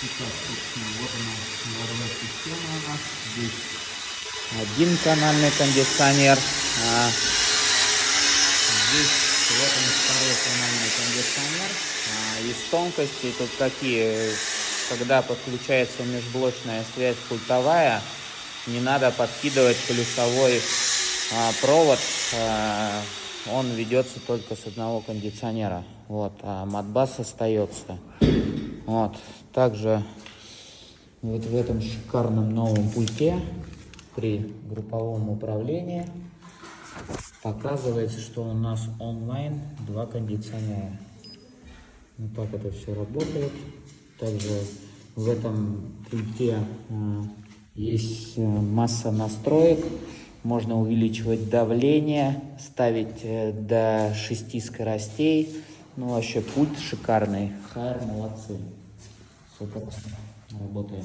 Итак, вот она, варварская система у нас. Здесь один канальный кондиционер. Здесь вот он, второй канальный кондиционер. Из тонкостей тут какие? Когда подключается межблочная связь пультовая, не надо подкидывать плюсовой провод. Он ведется только с одного кондиционера. Вот, а Modbus остается. Вот. Также вот в этом шикарном новом пульте при групповом управлении показывается, что у нас онлайн два кондиционера. Вот так это все работает. Также в этом пульте есть масса настроек. Можно увеличивать давление, ставить до 6 скоростей. Ну, вообще пульт шикарный. HR молодцы. Супер. Работаем.